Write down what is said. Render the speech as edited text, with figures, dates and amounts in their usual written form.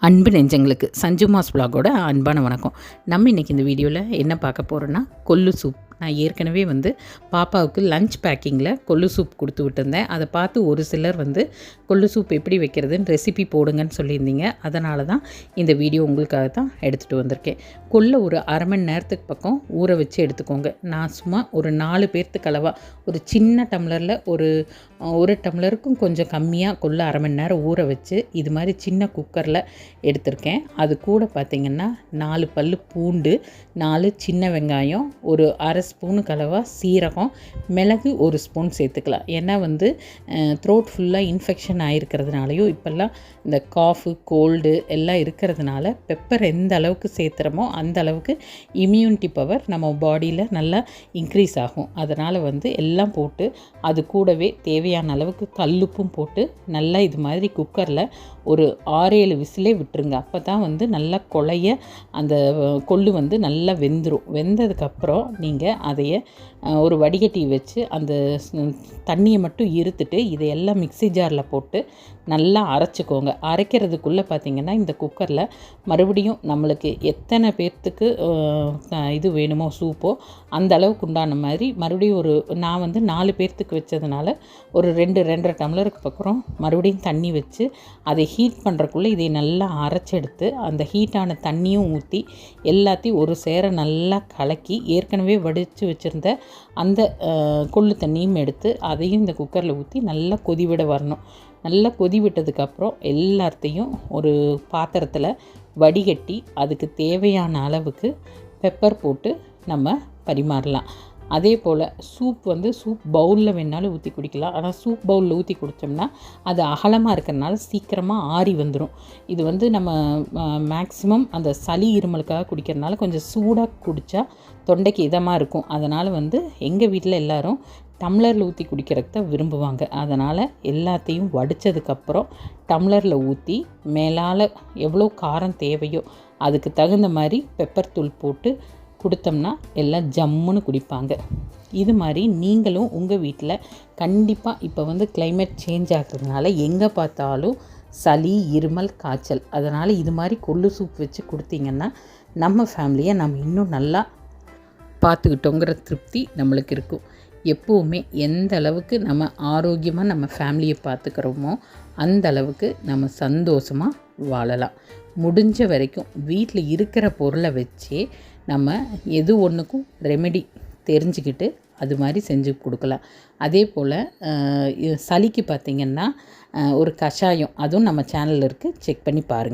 அன்பு நெஞ்சங்களுக்கு சஞ்சு மாஸ் வ்ளாகோட அன்பான வணக்கம். நம்ம இன்றைக்கி இந்த வீடியோவில் என்ன பார்க்க போகிறோன்னா கொள்ளு சூப். நான் ஏற்கனவே பாப்பாவுக்கு லஞ்ச் பேக்கிங்கில் கொள்ளு சூப் கொடுத்து விட்டுருந்தேன். அதை பார்த்து ஒரு சிலர் கொள்ளு சூப் எப்படி வைக்கிறதுன்னு ரெசிபி போடுங்கன்னு சொல்லியிருந்தீங்க. அதனால தான் இந்த வீடியோ உங்களுக்காக தான் எடுத்துகிட்டு வந்திருக்கேன். கொள்ளை ஒரு அரை மணி நேரத்துக்கு பக்கம் ஊற வச்சு எடுத்துக்கோங்க. நான் சும்மா ஒரு 4 பேர்த்துக்கு அளவாக ஒரு சின்ன டம்ளரில் ஒரு டம்ளருக்கும் கொஞ்சம் கம்மியாக கொள்ளை அரை மணி நேரம் ஊற வச்சு இது மாதிரி சின்ன குக்கரில் எடுத்திருக்கேன். அது கூட பார்த்திங்கன்னா 4 பல் பூண்டு, 4 சின்ன வெங்காயம், ஒரு அரை ஸ்பூனுக்கு அளவாக சீரகம், மிளகு 1 ஸ்பூன் சேர்த்துக்கலாம். ஏன்னா த்ரோட் ஃபுல்லாக இன்ஃபெக்ஷன் ஆகிருக்கிறதுனாலையும் இப்போல்லாம் இந்த காஃபு கோல்டு எல்லாம் இருக்கிறதுனால பெப்பர் எந்த அளவுக்கு சேர்த்துறோமோ அந்த அளவுக்கு இம்யூனிட்டி பவர் நம்ம பாடியில் நல்லா இன்க்ரீஸ் ஆகும். அதனால் எல்லாம் போட்டு அது கூடவே தேவையான அளவுக்கு கல்லுப்பும் போட்டு நல்லா இது மாதிரி குக்கரில் ஒரு 6-7 விசிலே விட்டுருங்க. அப்போ தான் நல்லா கொலைய அந்த கொள்ளு நல்லா வெந்துடும். வெந்ததுக்கப்புறம் நீங்கள் அதைய ஒரு வடிகட்டி வச்சு அந்த தண்ணியை மட்டும் இருத்துட்டு இதையெல்லாம் மிக்ஸி ஜாரில் போட்டு நல்லா அரைச்சிக்கோங்க. அரைக்கிறதுக்குள்ளே பார்த்திங்கன்னா இந்த குக்கரில் மறுபடியும் நம்மளுக்கு எத்தனை பேர்த்துக்கு இது வேணுமோ சூப்போ அந்த அளவுக்கு உண்டான மாதிரி மறுபடியும் நான் 4 பேர்த்துக்கு வச்சதுனால ஒரு 2-2.5 டம்ளருக்கு பக்கம் மறுபடியும் தண்ணி வச்சு அதை ஹீட் பண்ணுறக்குள்ளே இதை நல்லா அரைச்செடுத்து அந்த ஹீட்டான தண்ணியும் ஊற்றி எல்லாத்தையும் ஒரு சேர நல்லா கலக்கி ஏற்கனவே வடித்து வச்சுருந்த அந்த கொள்ளு தண்ணியும் எடுத்து அதையும் இந்த குக்கரில் ஊற்றி நல்லா கொதிவிட வரணும். நல்லா கொதி விட்டதுக்கப்புறம் எல்லாத்தையும் ஒரு பாத்திரத்தில் வடிகட்டி அதுக்கு தேவையான அளவுக்கு பெப்பர் போட்டு நம்ம பரிமாறலாம். அதே போல் சூப் சூப் பவுலில் வேணாலும் ஊற்றி குடிக்கலாம். ஆனால் சூப் பவுலில் ஊற்றி குடித்தோம்னா அது அகலமாக இருக்கிறனால சீக்கிரமாக ஆறி வந்துடும். இது நம்ம மேக்ஸிமம் அந்த சளி இருமலுக்காக குடிக்கிறதுனால கொஞ்சம் சூடாக குடித்தா தொண்டைக்கு இதமாக இருக்கும். அதனால் எங்கள் வீட்டில் எல்லோரும் டம்ளரில் ஊற்றி குடிக்கிறதுக்கு தான் விரும்புவாங்க. அதனால் எல்லாத்தையும் வடித்ததுக்கப்புறம் டம்ளரில் ஊற்றி மேலால் எவ்வளோ காரம் தேவையோ அதுக்கு தகுந்த மாதிரி பெப்பர் தூள் போட்டு கொடுத்தோம்னா எல்லாம் ஜம்முன்னு குடிப்பாங்க. இது மாதிரி நீங்களும் உங்கள் வீட்டில் கண்டிப்பாக இப்போ கிளைமேட் சேஞ்ச் ஆகிறதுனால எங்கே பார்த்தாலும் சளி இருமல் காய்ச்சல், அதனால் இது மாதிரி கொள்ளு சூப் வச்சு கொடுத்தீங்கன்னா நம்ம ஃபேமிலியை நம்ம இன்னும் நல்லா பார்த்துக்கிட்டோங்கிற திருப்தி நம்மளுக்கு இருக்கும். எப்போவுமே எந்த அளவுக்கு நம்ம ஆரோக்கியமாக நம்ம ஃபேமிலியை பார்த்துக்கிறோமோ அந்த அளவுக்கு நம்ம சந்தோஷமாக வாழலாம். முடிஞ்ச வரைக்கும் வீட்டில் இருக்கிற பொருளை வச்சே நம்ம எது ஒன்றுக்கும் ரெமெடி தெரிஞ்சுக்கிட்டு அது மாதிரி செஞ்சு கொடுக்கலாம். அதே போல் சளிக்கு பார்த்திங்கன்னா ஒரு கஷாயம் அதுவும் நம்ம சேனலில் இருக்குது, செக் பண்ணி பாருங்கள்.